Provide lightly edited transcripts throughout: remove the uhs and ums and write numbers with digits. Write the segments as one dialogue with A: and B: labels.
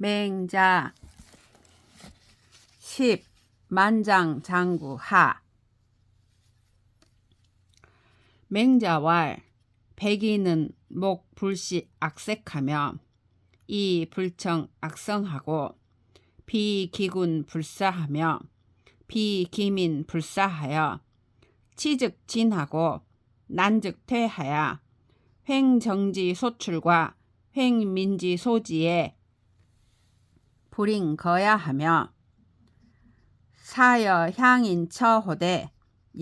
A: 맹자 10. 만장장구하. 맹자왈 백인은 목 불시 악색하며 이 불청 악성하고 비기군 불사하며 비기민 불사하여 치즉 진하고 난즉 퇴하야 횡정지 소출과 횡민지 소지에 불인 거야하며 사여 향인 처호대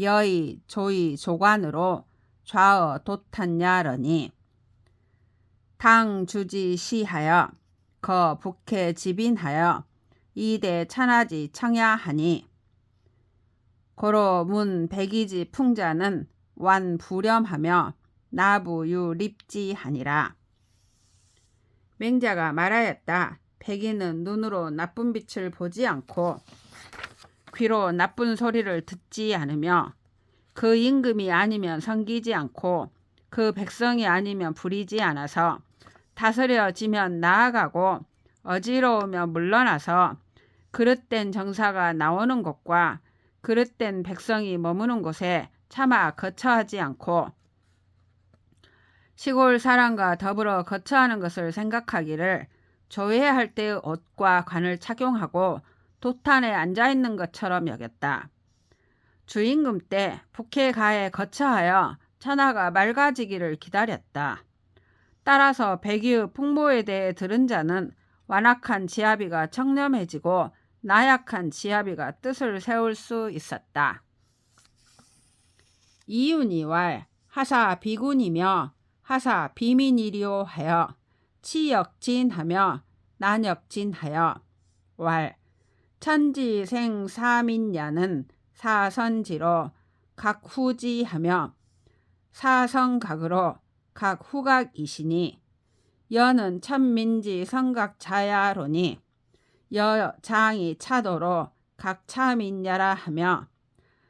A: 여의 조의 조관으로 좌어 도탄야러니 당 주지 시하여 거 북해 지빈하여 이대 천하지 청야하니 고로 문 백이지 풍자는 완 부렴하며 나부유 립지하니라. 맹자가 말하였다. 백인은 눈으로 나쁜 빛을 보지 않고 귀로 나쁜 소리를 듣지 않으며 그 임금이 아니면 섬기지 않고 그 백성이 아니면 부리지 않아서 다스려지면 나아가고 어지러우며 물러나서 그릇된 정사가 나오는 곳과 그릇된 백성이 머무는 곳에 차마 거처하지 않고 시골 사람과 더불어 거처하는 것을 생각하기를 조회할 때의 옷과 관을 착용하고 도탄에 앉아있는 것처럼 여겼다. 주임금 때 북해가에 거처하여 천하가 맑아지기를 기다렸다. 따라서 백의의 풍모에 대해 들은 자는 완악한 지아비가 청렴해지고 나약한 지아비가 뜻을 세울 수 있었다. 이윤이 왈 하사 비군이며 하사 비민이리오 하여 치역진하며 난역진하여 왈 천지생 사민야는 사선지로 각후지하며 사성각으로 각후각이시니 여는 천민지 성각자야로니 여장이 차도로 각차민야라 하며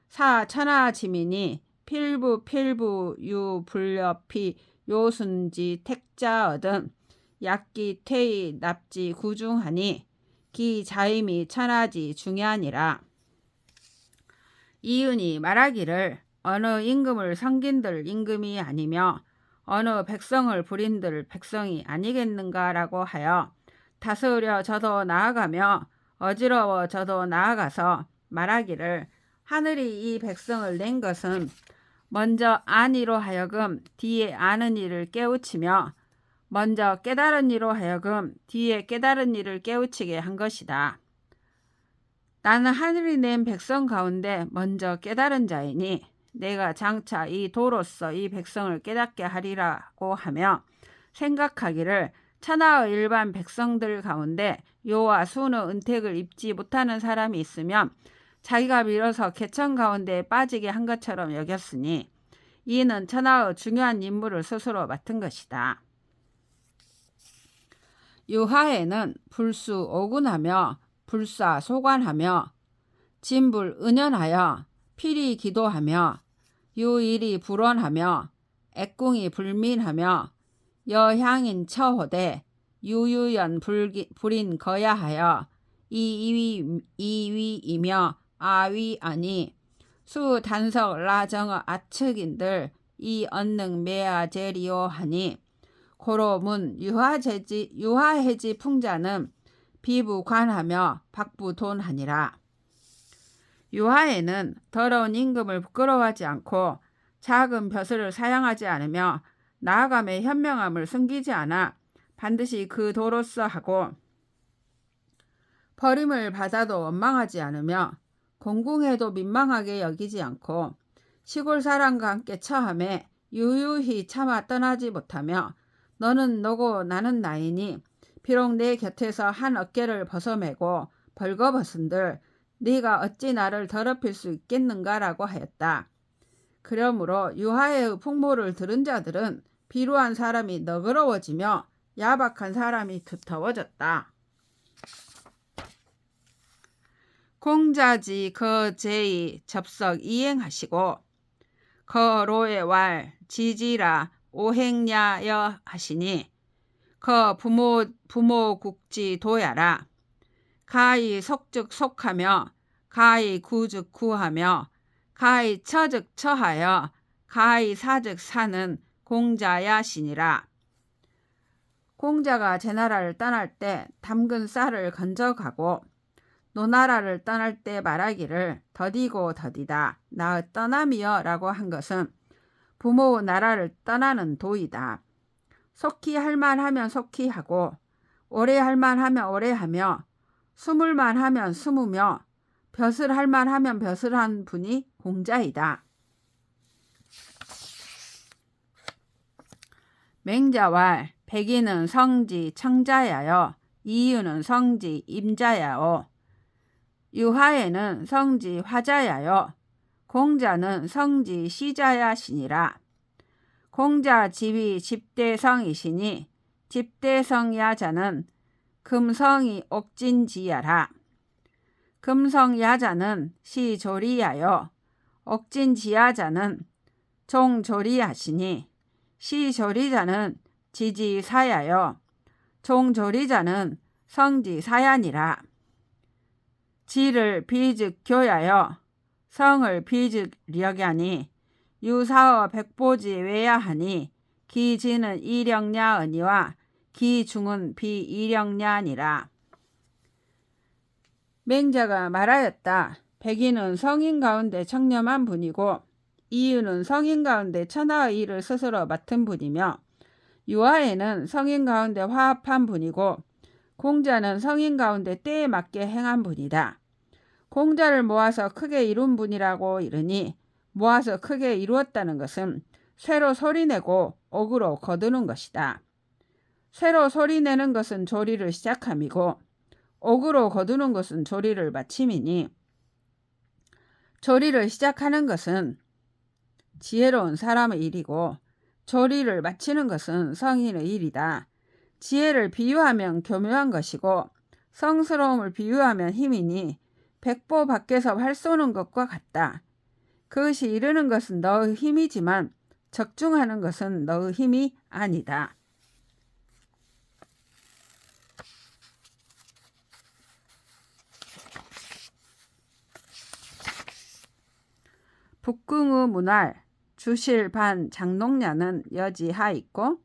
A: 사천하지민이 필부 유불여피 요순지 택자어든 약기 퇴이 납지 구중하니 기 자임이 천하지 중야니라. 이은이 말하기를 어느 임금을 섬긴들 임금이 아니며 어느 백성을 부린들 백성이 아니겠는가라고 하여 다스려져도 나아가며 어지러워져도 나아가서 말하기를 하늘이 이 백성을 낸 것은 먼저 안이로 하여금 뒤에 아는 이를 깨우치며 먼저 깨달은 이로 하여금 뒤에 깨달은 이를 깨우치게 한 것이다. 나는 하늘이 낸 백성 가운데 먼저 깨달은 자이니 내가 장차 이 도로서 이 백성을 깨닫게 하리라고 하며 생각하기를 천하의 일반 백성들 가운데 요와 수의 은택을 입지 못하는 사람이 있으면 자기가 밀어서 개천 가운데 빠지게 한 것처럼 여겼으니 이는 천하의 중요한 임무를 스스로 맡은 것이다. 유하에는 불수 오군하며 불사 소관하며 진불 은연하여 필히 기도하며 유일이 불원하며 애궁이 불민하며 여향인 처호대 유유연 불인 거야하여 이위이며 아위아니 수단석 라정어 아측인들 이 언능 매아제리오 하니 고로문 유하해지 풍자는 비부관하며 박부돈하니라. 유하에는 더러운 임금을 부끄러워하지 않고 작은 벼슬을 사양하지 않으며 나아감의 현명함을 숨기지 않아 반드시 그 도로서 하고 버림을 받아도 원망하지 않으며 공궁해도 민망하게 여기지 않고 시골 사람과 함께 처함에 유유히 차마 떠나지 못하며 너는 너고 나는 나이니 비록 내 곁에서 한 어깨를 벗어매고 벌거벗은들 네가 어찌 나를 더럽힐 수 있겠는가라고 하였다. 그러므로 유하의 풍모를 들은 자들은 비루한 사람이 너그러워지며 야박한 사람이 두터워졌다. 공자지 거제의 접석 이행하시고 거로의 왈 지지라 오행야여 하시니 부모 국지 도야라. 가히 속즉 속하며 가히 구즉 구하며 가히 처즉 처하여 가히 사즉 사는 공자야신이라. 공자가 제나라를 떠날 때 담근 쌀을 건져가고 노나라를 떠날 때 말하기를 더디고 더디다 나의 떠남이여 라고 한 것은 부모 나라를 떠나는 도이다. 속히 할만하면 속히 하고 오래 할만하면 오래 하며 숨을만 하면 숨으며 벼슬 할만하면 벼슬한 분이 공자이다. 맹자왈 백인은 성지 청자야여 이유는 성지 임자야오 유하에는 성지 화자야여 공자는 성지 시자야시니라. 공자 지위 집대성이시니 집대성야자는 금성이 옥진지야라. 금성야자는 시조리야여 옥진지야자는 종조리야시니 시조리자는 지지사야여 종조리자는 성지사야니라. 지를 비즉 교야여 성을 비즉 력야니 유사어 백보지 외야하니 기지는 이령야언이와 기중은 비이령야니라. 맹자가 말하였다. 백인은 성인 가운데 청렴한 분이고 이유는 성인 가운데 천하의 일을 스스로 맡은 분이며 유아에는 성인 가운데 화합한 분이고 공자는 성인 가운데 때에 맞게 행한 분이다. 공자를 모아서 크게 이룬 분이라고 이르니 모아서 크게 이루었다는 것은 쇠로 소리내고 옥으로 거두는 것이다. 쇠로 소리내는 것은 조리를 시작함이고 옥으로 거두는 것은 조리를 마침이니 조리를 시작하는 것은 지혜로운 사람의 일이고 조리를 마치는 것은 성인의 일이다. 지혜를 비유하면 교묘한 것이고 성스러움을 비유하면 힘이니 백보 밖에서 활 쏘는 것과 같다. 그것이 이르는 것은 너의 힘이지만 적중하는 것은 너의 힘이 아니다. 북궁의 문활 주실 반 장농야는 여지하있고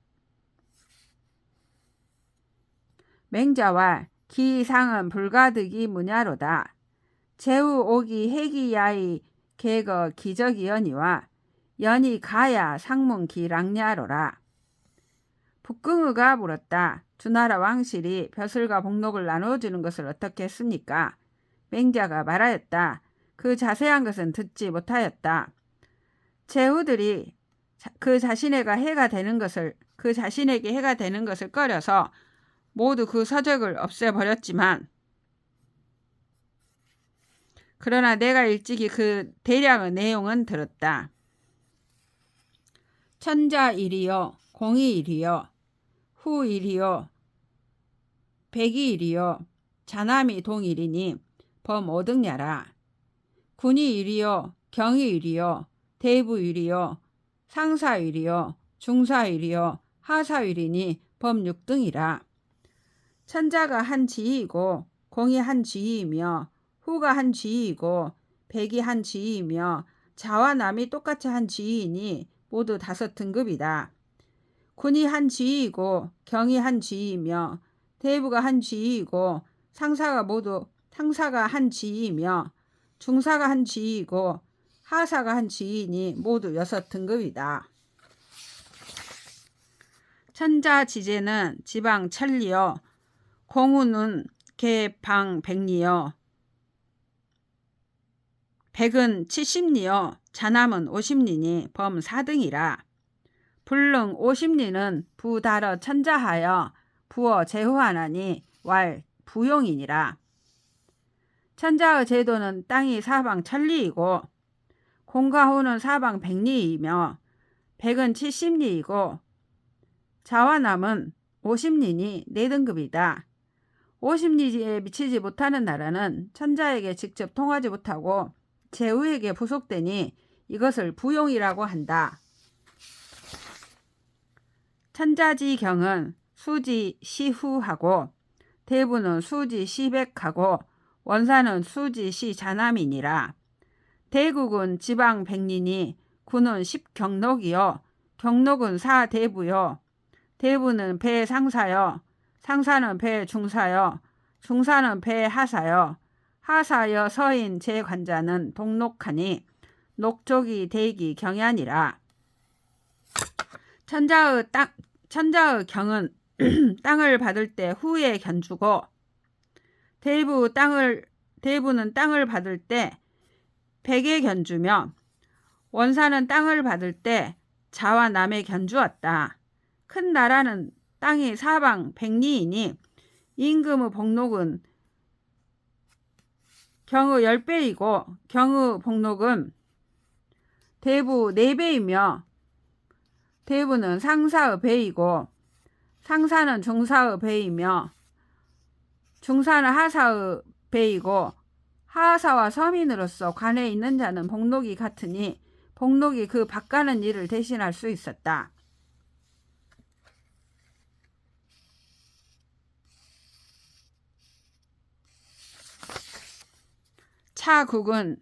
A: 맹자와 기상은 불가득이 문야로다. 제우 오기 해기야의 개거 기적이연이와 연이 가야 상문 기랑야로라. 북궁의가 물었다. 주나라 왕실이 벼슬과 복록을 나누어주는 것을 어떻게 했습니까? 맹자가 말하였다. 그 자세한 것은 듣지 못하였다. 제후들이 그 자신에게 해가 되는 것을 꺼려서 모두 그 서적을 없애버렸지만 그러나 내가 일찍이 그 대략의 내용은 들었다. 천자일이요 공이일이요 후일이요 백이일이요 자남이 동일이니 범오등야라. 군이일이요 경이일이요 대부일이요 상사일이요 중사일이요 하사일이니 범육등이라. 천자가 한 지위이고 공이 한 지위이며 후가 한 지위이고 백이 한 지위이며 자와 남이 똑같이 한 지위이니 모두 5등급이다. 군이 한 지위이고 경이 한 지위이며 대부가 한 지위이고 상사가 한 지위이며 중사가 한 지위이고 하사가 한 지위이니 모두 6등급이다. 천자지제는 지방 천리요 공우는 개방 백리요 백은 70리요 자남은 50리니 범 4등이라. 불능 50리는 부달어 천자하여 부어 제후하나니 왈 부용이니라. 천자의 제도는 땅이 사방 천리이고 공과 후는 사방 백리이며 백은 70리이고 자와 남은 50리니 4등급이다. 50리에 미치지 못하는 나라는 천자에게 직접 통하지 못하고 제후에게 부속되니 이것을 부용이라고 한다. 천자지경은 수지 시후하고 대부는 수지 시백하고 원사는 수지 시자남이니라. 대국은 지방 백리니 구는 십경록이요 경록은 사대부요 대부는 배상사요 상사는 배중사요 중사는 배하사요 하사여 서인 제관자는 동록하니 녹족이 대기 경야니라. 천자의 경은 땅을 받을 때 후에 견주고 대부는 땅을 받을 때 백에 견주며 원사는 땅을 받을 때 자와 남에 견주었다. 큰 나라는 땅이 사방 백리이니 임금의 복록은 경의 10배이고 경의 복록은 대부 4배이며 대부는 상사의 배이고 상사는 중사의 배이며 중사는 하사의 배이고 하사와 서민으로서 관에 있는 자는 복록이 같으니 복록이 그 바가는 일을 대신할 수 있었다. 차국은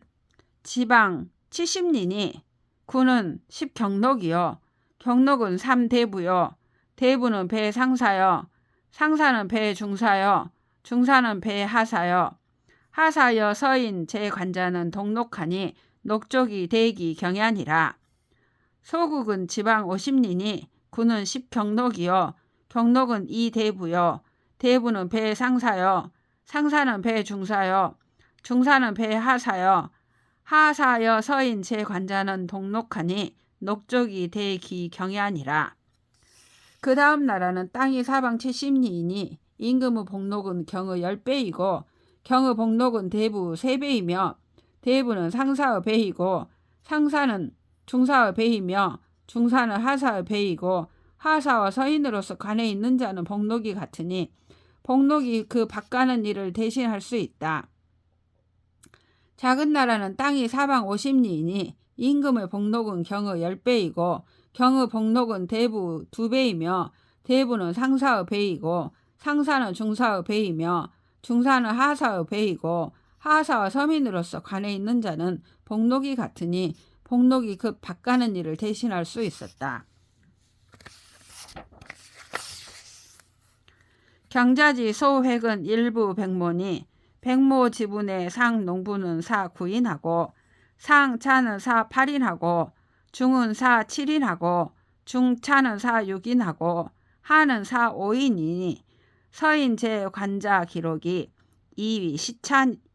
A: 지방 70리니 구는 10경록이요 경록은 3대부요 대부는 배상사요 상사는 배중사요 중사는 배하사요 하사여 서인 제관자는 동록하니 녹족이 대기 경야니라. 소국은 지방 50리니 구는 10경록이요 경록은 2대부요 대부는 배상사요 상사는 배중사요 중사는 배하사요 하사여 서인 제관자는 동록하니 녹족이 대기 경야니라. 그 다음 나라는 땅이 사방 70리이니 임금의 복록은 경의 10배이고 경의 복록은 대부 3배이며 대부는 상사의 배이고 상사는 중사의 배이며 중사는 하사의 배이고 하사와 서인으로서 관에 있는 자는 복록이 같으니 복록이 그 바가는 일을 대신할 수 있다. 작은 나라는 땅이 사방 50리이니 임금의 복록은 경의 10배이고 경의 복록은 대부 2배이며 대부는 상사의 배이고 상사는 중사의 배이며 중사는 하사의 배이고 하사와 서민으로서 관에 있는 자는 복록이 같으니 복록이 그 바가는 일을 대신할 수 있었다. 경자지 소획은 일부 백모니 백모 지분의 상농부는 4-9인하고 상차는 4-8인하고 중은 4-7인하고 중차는 4-6인하고 하는 4-5인이니 서인 제관자 기록이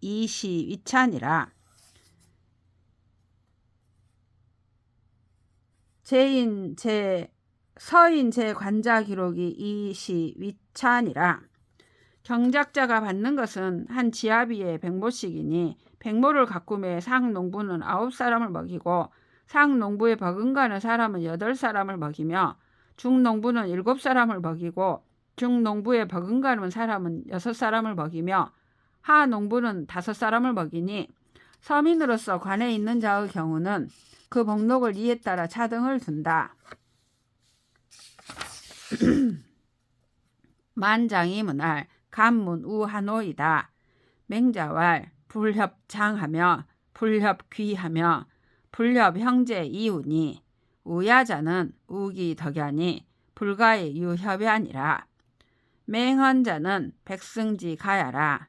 A: 이시위찬이라. 서인 제관자 기록이 이시위찬이라. 경작자가 받는 것은 한 지아비에 백모씩이니 백모를 가꾸매 상농부는 9사람을 먹이고 상농부에 버금가는 사람은 8사람을 먹이며 중농부는 7사람을 먹이고 중농부에 버금가는 사람은 6사람을 먹이며 하농부는 5사람을 먹이니 서민으로서 관에 있는 자의 경우는 그 복록을 이에 따라 차등을 둔다. 만장이문할 간문우한오이다. 맹자왈 불협장하며 불협귀하며 불협형제 이우니 우야자는 우기덕야니 불가의 유협야니라. 맹헌자는 백승지 가야라.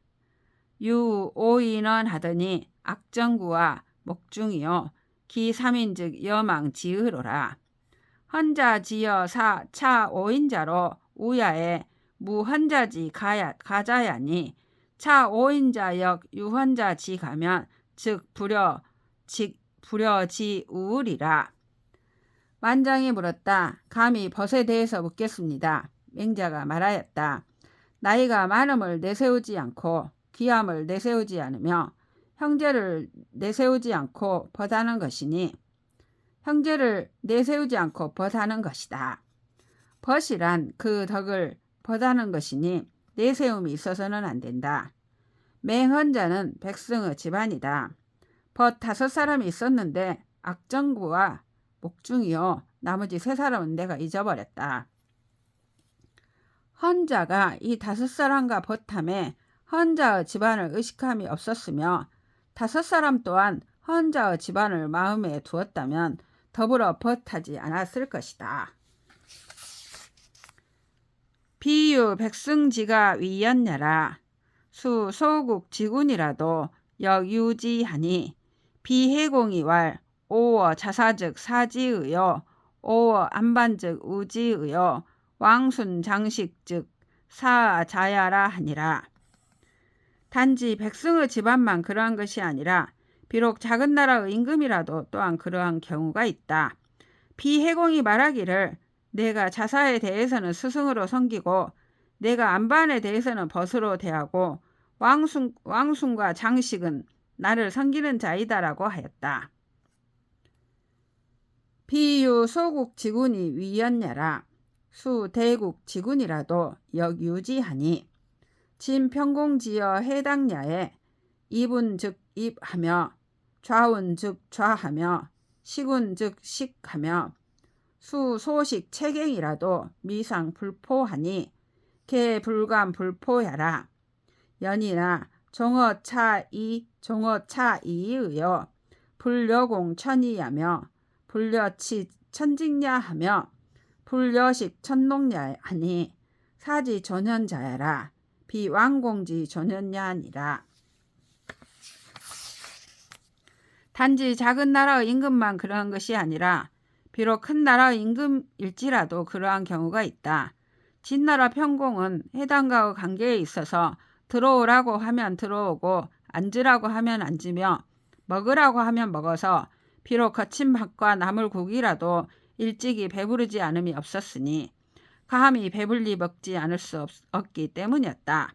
A: 유오인원 하더니 악정구와 목중이요 기삼인즉 여망지으로라. 헌자지여 사차 5인자로 우야에 무헌자지 가자야니 차 5인자역 유헌자지 가면 즉 불여지 우울이라. 만장이 물었다. 감히 벗에 대해서 묻겠습니다. 맹자가 말하였다. 나이가 많음을 내세우지 않고 귀함을 내세우지 않으며 형제를 내세우지 않고 벗하는 것이니 형제를 내세우지 않고 벗하는 것이다. 벗이란 그 덕을 벗하는 것이니 내세움이 있어서는 안 된다. 맹헌자는 백승의 집안이다. 벗 5사람이 있었는데 악정구와 목중이요 나머지 3사람은 내가 잊어버렸다. 헌자가 이 5사람과 벗함에 헌자의 집안을 의식함이 없었으며 5사람 또한 헌자의 집안을 마음에 두었다면 더불어 벗하지 않았을 것이다. 비유 백승지가 위였냐라. 수 소국 지군이라도 역유지하니 비해공이 왈 오어 자사즉 사지의요 오어 안반즉 우지의요 왕순 장식즉 사자야라 하니라. 단지 백승의 집안만 그러한 것이 아니라 비록 작은 나라의 임금이라도 또한 그러한 경우가 있다. 비해공이 말하기를 내가 자사에 대해서는 스승으로 섬기고 내가 안반에 대해서는 벗으로 대하고 왕순과 장식은 나를 섬기는 자이다라고 하였다. 비유 소국 지군이 위였냐라. 수 대국 지군이라도 역유지하니 진평공지어 해당야에 입은 즉 입하며 좌운 즉 좌하며 식운 즉 식하며 수 소식 체갱이라도 미상 불포하니 개 불감 불포야라. 연이나 종어차이 종어차이의여 불여공 천이야며 불여치 천직야하며 불여식 천농야 하니 사지 전현자야라. 비왕공지 전현야니라. 단지 작은 나라의 임금만 그러한 것이 아니라 비록 큰 나라의 임금일지라도 그러한 경우가 있다. 진나라 평공은 해당과의 관계에 있어서 들어오라고 하면 들어오고 앉으라고 하면 앉으며 먹으라고 하면 먹어서 비록 거친 밥과 나물 국이라도 일찍이 배부르지 않음이 없었으니 감히 배불리 먹지 않을 수 없기 때문이었다.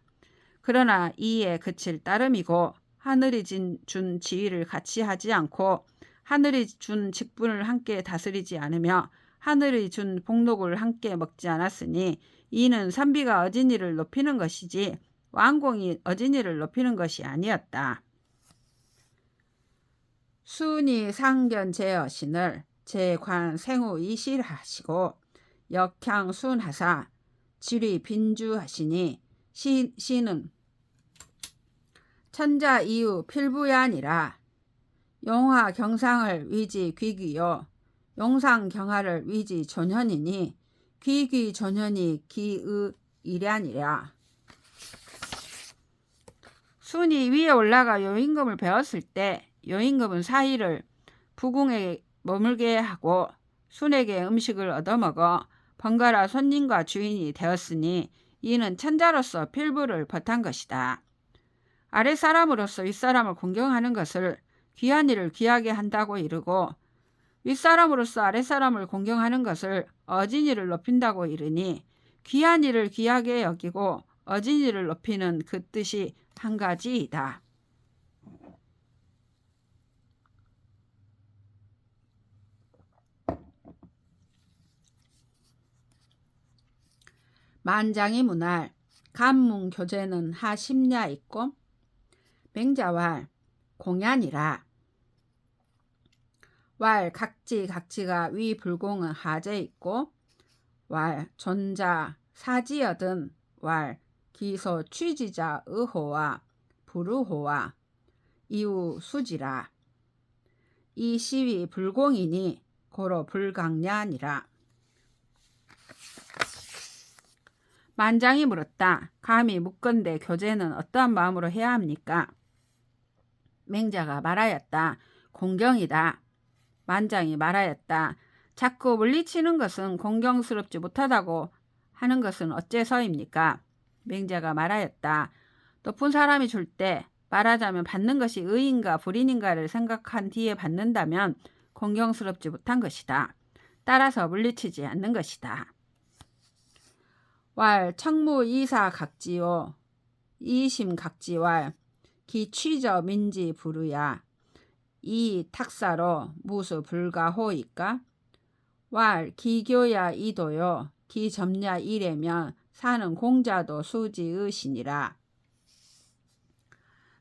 A: 그러나 이에 그칠 따름이고 하늘이 준 지위를 같이 하지 않고 하늘이 준 직분을 함께 다스리지 않으며 하늘이 준 복록을 함께 먹지 않았으니 이는 선비가 어진이를 높이는 것이지 왕공이 어진이를 높이는 것이 아니었다. 순이 상견 제어신을 제관 생후 이실하시고 역향 순하사 지리 빈주하시니 시는 천자 이후 필부야니라. 용화 경상을 위지 귀귀요 용상 경하를 위지 존현이니 귀귀 존현이 기의 일야니라. 순이 위에 올라가 요임금을 배웠을 때 요임금은 사이를 부궁에 머물게 하고 순에게 음식을 얻어먹어 번갈아 손님과 주인이 되었으니 이는 천자로서 필부를 벗한 것이다. 아랫사람으로서 윗사람을 공경하는 것을 귀한 일을 귀하게 한다고 이르고 윗사람으로서 아랫사람을 공경하는 것을 어진이를 높인다고 이르니 귀한 일을 귀하게 여기고 어진이를 높이는 그 뜻이 한 가지이다. 만장이 문할 간문교재는 하십냐 있고 맹자왈 공야니라. 왈 각지가 위불공은 하재 있고 왈 존자 사지여든 왈 기소 취지자 의호와 불의호와 이후 수지라. 이 시위 불공이니 고로 불강야니라. 만장이 물었다. 감히 묻건대 교제는 어떠한 마음으로 해야 합니까? 맹자가 말하였다. 공경이다. 만장이 말하였다. 자꾸 물리치는 것은 공경스럽지 못하다고 하는 것은 어째서입니까? 맹자가 말하였다. 높은 사람이 줄 때 말하자면 받는 것이 의인가 불인인가를 생각한 뒤에 받는다면 공경스럽지 못한 것이다. 따라서 물리치지 않는 것이다. 왈 청무 이사 각지요 이심 각지왈 기취저 민지 부르야 이 탁사로 무수 불가호이까 왈 기교야 이도요 기점야 이래면 사는 공자도 수지의신이라.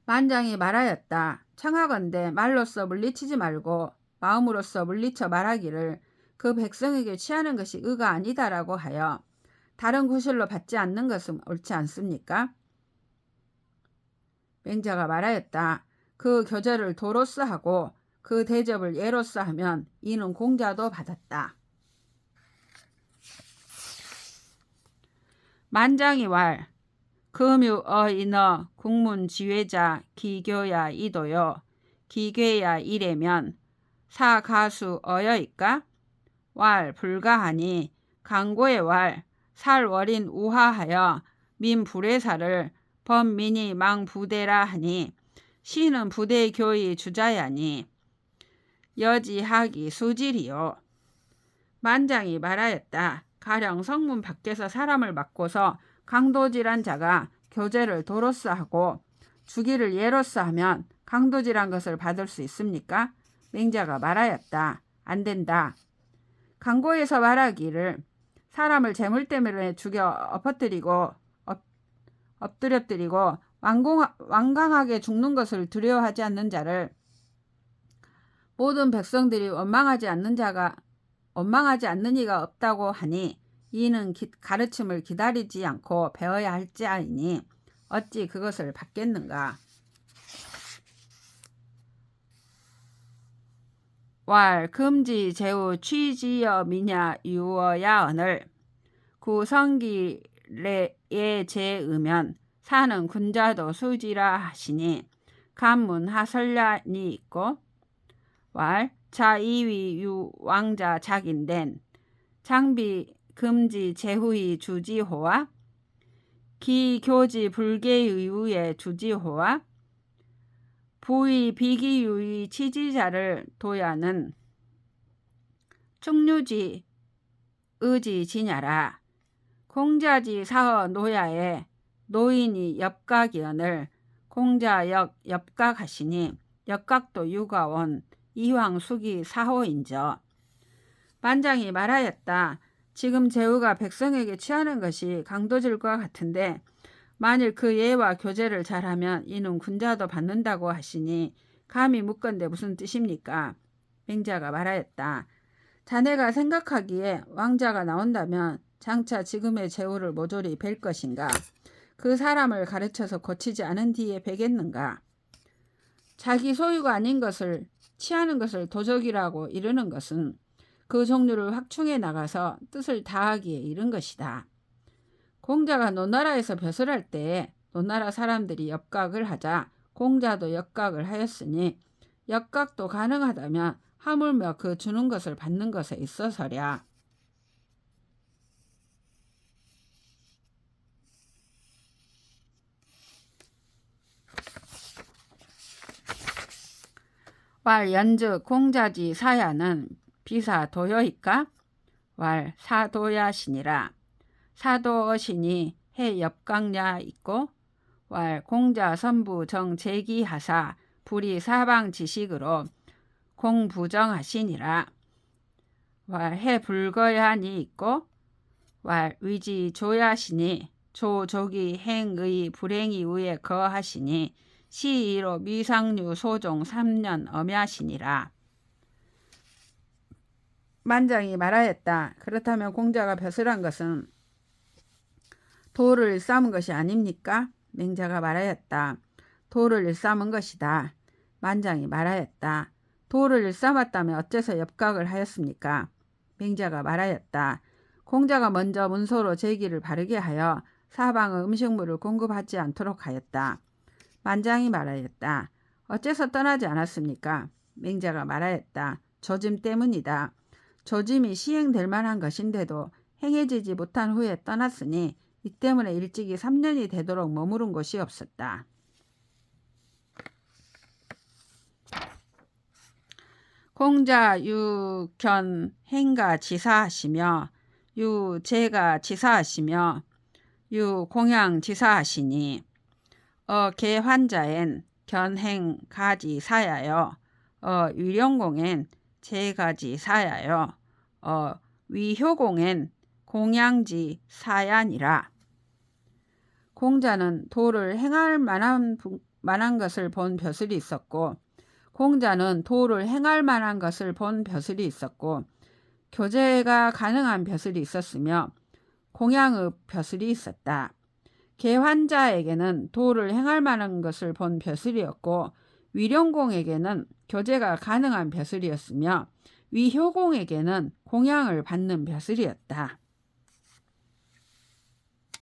A: 만장이 말하였다. 청하건대 말로써 물리치지 말고 마음으로써 물리쳐 말하기를 그 백성에게 취하는 것이 의가 아니다라고 하여 다른 구실로 받지 않는 것은 옳지 않습니까? 맹자가 말하였다. 그 교제를 도로서 하고 그 대접을 예로서 하면 이는 공자도 받았다. 만장이 왈 금유 어인어 국문지회자 기교야 이도요 기괴야 이래면 사가수 어여일까? 왈 불가하니 강고의 왈 살월인 우하하여 민불회사를 범민이 망부대라 하니 시는 부대교의 주자야니 여지하기 수질이요. 만장이 말하였다. 가령 성문 밖에서 사람을 맞고서 강도질한 자가 교제를 도로서 하고 주기를 예로서 하면 강도질한 것을 받을 수 있습니까? 맹자가 말하였다. 안 된다. 강고에서 말하기를 사람을 재물 때문에 죽여 엎드려뜨리고 완강하게 죽는 것을 두려워하지 않는 자를 모든 백성들이 원망하지 않는 이가 없다고 하니 이는 가르침을 기다리지 않고 배워야 할지아이니 어찌 그것을 받겠는가. 왈 금지 제우 취지여 미냐 유어야 언을 구성기례에 제으면 사는 군자도 수지라 하시니 간문 하설란이 있고 왈 자이위 유 왕자 작인된 장비 금지 제후의 주지호와 기교지 불계의우의 주지호와 부의 비기유의 치지자를 도야는 충류지 의지 지냐라. 공자지 사허 노야에 노인이 엽각이언을 공자역 엽각하시니 엽각도 유가원 이황 수기 사호인저. 만장이 말하였다. 지금 제후가 백성에게 취하는 것이 강도질과 같은데 만일 그 예와 교제를 잘하면 이는 군자도 받는다고 하시니 감히 묻건대 무슨 뜻입니까? 맹자가 말하였다. 자네가 생각하기에 왕자가 나온다면 장차 지금의 제후를 모조리 뵐 것인가? 그 사람을 가르쳐서 고치지 않은 뒤에 베겠는가? 자기 소유가 아닌 것을 취하는 것을 도적이라고 이르는 것은 그 종류를 확충해 나가서 뜻을 다하기에 이른 것이다. 공자가 노나라에서 벼슬할 때에 노나라 사람들이 엽각을 하자 공자도 엽각을 하였으니 엽각도 가능하다면 하물며 그 주는 것을 받는 것에 있어서랴. 왈 연즉 공자지 사야는 비사 도여이까? 왈 사도야시니라. 사도어신이 해 엽각냐 있고 왈 공자 선부 정제기하사 불이 사방 지식으로 공부정하시니라. 왈 해 불거야니 있고 왈 위지 조야시니 조족이 행의 불행이 위에 거하시니 시이로 미상류 소종 3년 엄야시니라. 만장이 말하였다. 그렇다면 공자가 벼슬한 것은 도를 일삼은 것이 아닙니까? 맹자가 말하였다. 도를 일삼은 것이다. 만장이 말하였다. 도를 일삼았다면 어째서 엽각을 하였습니까? 맹자가 말하였다. 공자가 먼저 문서로 제기를 바르게 하여 사방의 음식물을 공급하지 않도록 하였다. 만장이 말하였다. 어째서 떠나지 않았습니까? 맹자가 말하였다. 조짐 때문이다. 조짐이 시행될 만한 것인데도 행해지지 못한 후에 떠났으니 이 때문에 일찍이 3년이 되도록 머무른 곳이 없었다. 공자 유견 행가 지사하시며 유제가 지사하시며 유공양 지사하시니 개환자엔 견행 가지 사야여 위령공엔 제가지 사야여 위효공엔 공양지 사야니라. 공자는 도를 행할 만한 것을 본 벼슬이 있었고 공자는 도를 행할 만한 것을 본 벼슬이 있었고 교제가 가능한 벼슬이 있었으며 공양의 벼슬이 있었다. 개환자에게는 도를 행할 만한 것을 본 벼슬이었고 위령공에게는 교제가 가능한 벼슬이었으며 위효공에게는 공양을 받는 벼슬이었다.